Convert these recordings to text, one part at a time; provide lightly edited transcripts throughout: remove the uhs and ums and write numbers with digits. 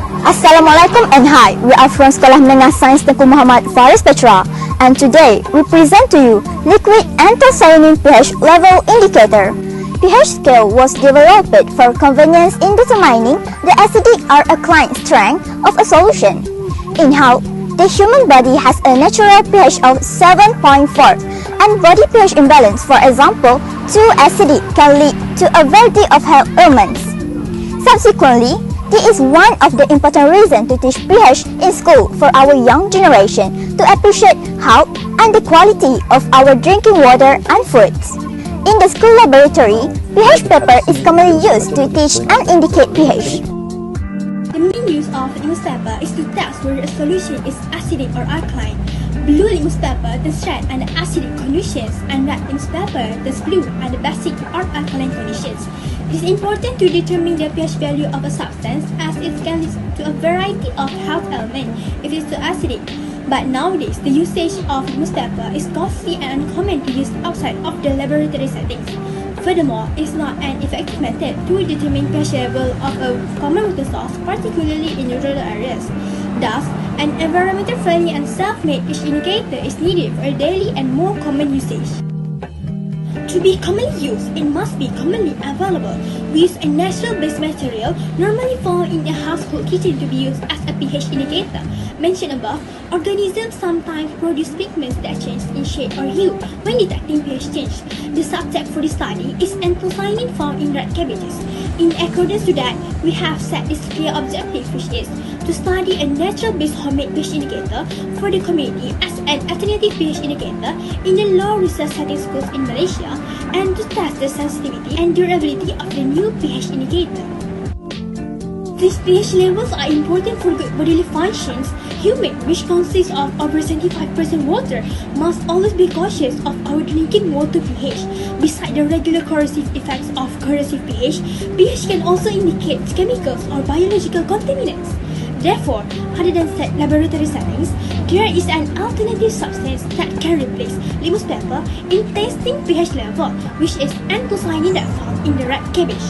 Assalamualaikum and hi, we are from Sekolah Menengah Sains Tengku Faris Petra, and today we present to you liquid anthocyanin pH level indicator. pH scale was developed for convenience in determining the acidic or alkaline strength of a solution. In how the human body has a natural pH of 7.4 and body pH imbalance, for example, too acidic can lead to a variety of health ailments. Subsequently, this is one of the important reasons to teach pH in school for our young generation to appreciate health and the quality of our drinking water and foods. In the school laboratory, pH paper is commonly used to teach and indicate pH. The main use of litmus paper is to test whether a solution is acidic or alkaline. Blue litmus paper tests red under acidic conditions, and red litmus paper tests blue under basic or alkaline conditions. It is important to determine the pH value of a substance as it can lead to a variety of health ailments if it is too acidic. But nowadays, the usage of litmus paper is costly and uncommon to use outside of the laboratory settings. Furthermore, it is not an effective method to determine pH level of a common water source, particularly in rural areas. Thus, an environmental friendly and self-made pH indicator is needed for a daily and more common usage. To be commonly used, it must be commonly available. We use a natural-based material normally found in a household kitchen to be used as a pH indicator. Mentioned above, organisms sometimes produce pigments that change in shade or hue when detecting pH change. The subject for this study is anthocyanin found in red cabbages. In accordance to that, we have set this clear objective, which is to study a natural-based homemade pH indicator for the community as an alternative pH indicator in the low research setting schools in Malaysia, and to test the sensitivity and durability of the new pH indicator. These pH levels are important for good bodily functions. Humans, which consists of over 75% water, must always be cautious of our drinking water pH. Besides the regular corrosive effects of corrosive pH, pH can also indicate chemicals or biological contaminants. Therefore, other than set laboratory settings, there is an alternative substance that can replace litmus paper in testing pH level, which is anthocyanin that found in the red cabbage.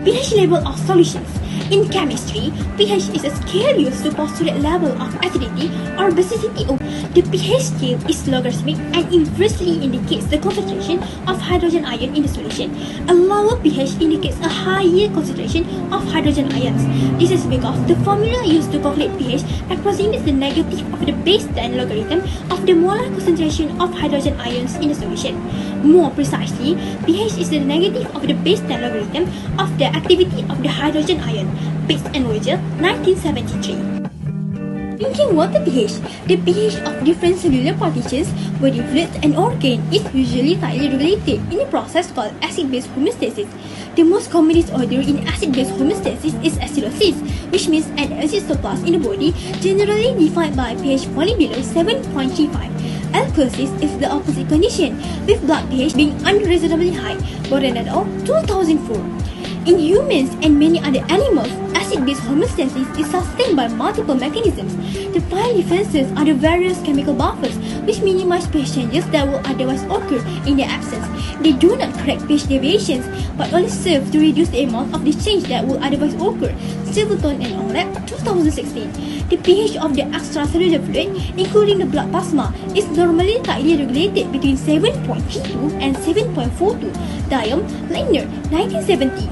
pH level of solutions. In chemistry, pH is a scale used to postulate level of acidity or basicity. The pH scale is logarithmic and inversely indicates the concentration of hydrogen ion in the solution. A lower pH indicates a higher concentration of hydrogen ions. This is because the formula used to calculate pH approximates the negative of the base 10 logarithm of the molar concentration of hydrogen ions in the solution. More precisely, pH is the negative of the base 10 logarithm of the activity of the hydrogen ion, based on Voyager 1973. Drinking water pH. The pH of different cellular partitions, body fluids and organs is usually tightly regulated in a process called acid-base homeostasis. The most common disorder in acid-base homeostasis is acidosis, which means an acid surplus in the body, generally defined by pH falling below 7.35. Alkalosis is the opposite condition, with blood pH being unreasonably high, borderline at 2004. In humans and many other animals, acid-base homeostasis is sustained by multiple mechanisms. The prime defenses are the various chemical buffers, which minimize pH changes that will otherwise occur in their absence. They do not correct pH deviations, but only serve to reduce the amount of this change that will otherwise occur. Silverton and Onglap, 2016. The pH of the extracellular fluid, including the blood plasma, is normally tightly regulated between 7.32 and 7.42. Diam, Lechner, 1970.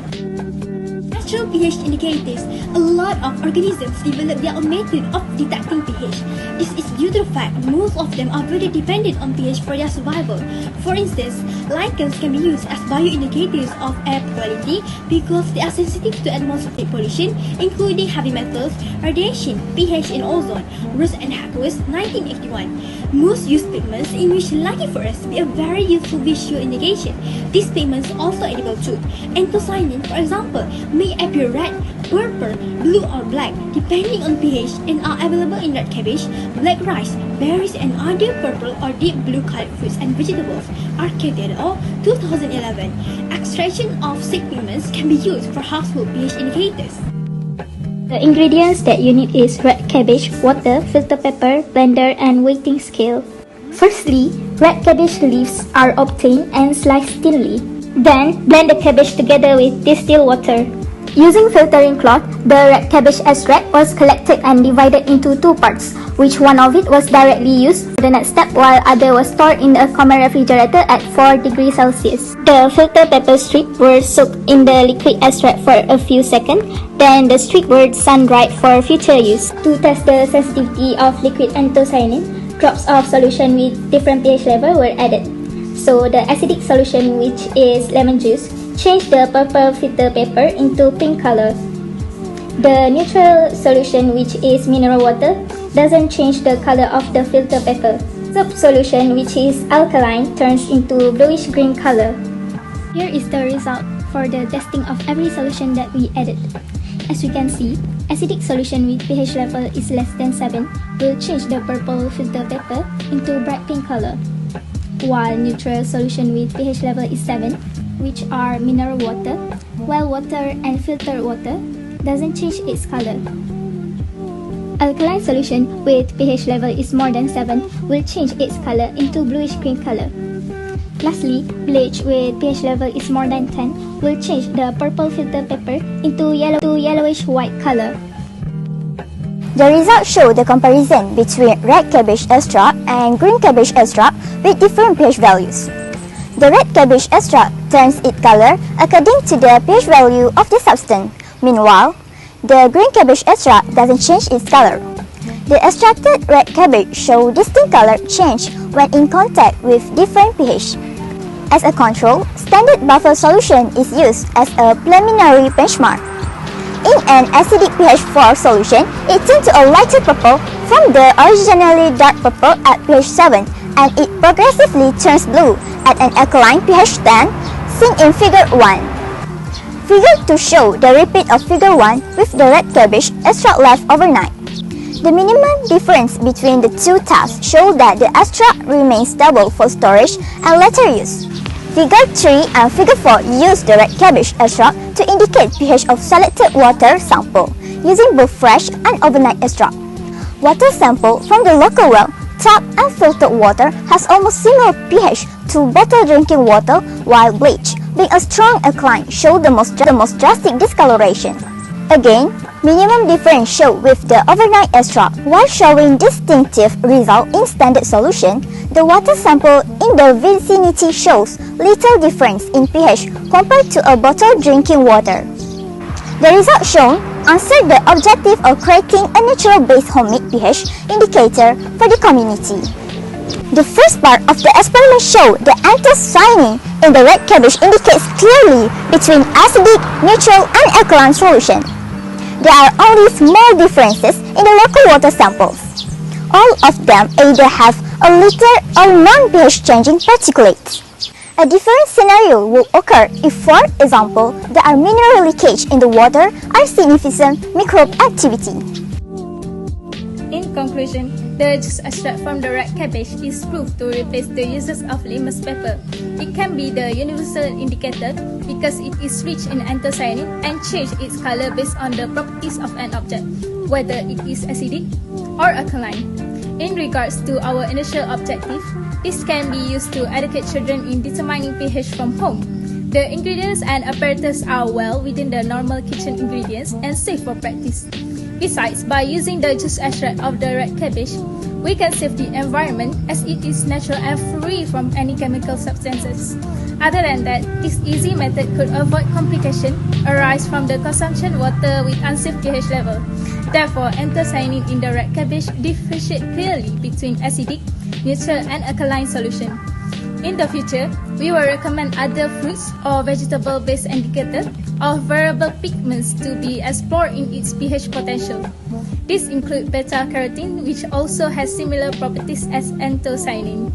Natural pH indicators. A lot of organisms develop their own method of detecting pH. This is due to the fact most of them are very dependent on pH for their survival. For instance, lichens can be used as bioindicators of air quality because they are sensitive to atmospheric pollution, including heavy metals, radiation, pH in ozone. Rose and Hackworth, 1981. Most use pigments in which lucky for us be a very useful visual indication. These pigments also edible too. Anthocyanin, for example, may appear red, purple, blue or black depending on pH and are available in red cabbage, black rice, berries and other purple or deep blue colored fruits and vegetables. Arcade et al. 2011. Extraction of sick pigments can be used for household pH indicators. The ingredients that you need is red cabbage, water, filter paper, blender and weighting scale. Firstly, red cabbage leaves are obtained and sliced thinly. Then, blend the cabbage together with distilled water. Using filtering cloth, the red cabbage extract was collected and divided into two parts, which one of it was directly used for the next step while other was stored in a common refrigerator at 4 degrees Celsius. The filter pepper strips were soaked in the liquid extract for a few seconds, then the strips were sun-dried for future use. To test the sensitivity of liquid anthocyanin, drops of solution with different pH level were added. So the acidic solution, which is lemon juice, changed the purple filter paper into pink color. The neutral solution, which is mineral water, doesn't change the color of the filter paper. Soap solution, which is alkaline, turns into bluish green color. Here is the result for the testing of every solution that we added. As we can see, acidic solution with pH level is less than 7 will change the purple filter paper into bright pink color, while neutral solution with pH level is 7, which are mineral water, well water and filtered water, doesn't change its color. Alkaline solution with pH level is more than 7 will change its color into bluish green color. Lastly, bleach with pH level is more than 10 will change the purple filter paper into yellowish white color. The results show the comparison between red cabbage extract and green cabbage extract with different pH values. The red cabbage extract turns its color according to the pH value of the substance. Meanwhile, the green cabbage extract doesn't change its color. The extracted red cabbage show distinct color change when in contact with different pH. As a control, standard buffer solution is used as a preliminary benchmark. In an acidic pH 4 solution, it turns to a lighter purple from the originally dark purple at pH 7, and it progressively turns blue at an alkaline pH 10, seen in Figure 1. Figure 2 show the repeat of Figure 1 with the red cabbage extract left overnight. The minimum difference between the two tabs show that the extract remains stable for storage and later use. Figure 3 and Figure 4 use the red cabbage extract to indicate pH of selected water sample, using both fresh and overnight extract. Water sample from the local well, tap and filtered water has almost similar pH to bottled drinking water, while bleach, being a strong alkaline, show the most drastic discoloration. Again, minimum difference show with the overnight extract, while showing distinctive result in standard solution. The water sample in the vicinity shows little difference in pH compared to a bottled drinking water. The result shown answer the objective of creating a natural-based homemade pH indicator for the community. The first part of the experiment showed the anthocyanin in the red cabbage indicates clearly between acidic, neutral, and alkaline solution. There are only small differences in the local water samples. All of them either have a little or non-pH changing particulates. A different scenario will occur if, for example, there are mineral leakage in the water or significant microbe activity. In conclusion, the juice extract from the red cabbage is proved to replace the uses of litmus paper. It can be the universal indicator because it is rich in anthocyanin and change its color based on the properties of an object, whether it is acidic or alkaline. In regards to our initial objective, this can be used to educate children in determining pH from home. The ingredients and apparatus are well within the normal kitchen ingredients and safe for practice. Besides, by using the juice extract of the red cabbage, we can save the environment as it is natural and free from any chemical substances. Other than that, this easy method could avoid complications arise from the consumption water with unsafe pH level. Therefore, anthocyanin in the red cabbage differentiates clearly between acidic, neutral, and alkaline solution. In the future, we will recommend other fruits or vegetable-based indicators of variable pigments to be explored in its pH potential. These include beta-carotene, which also has similar properties as anthocyanin.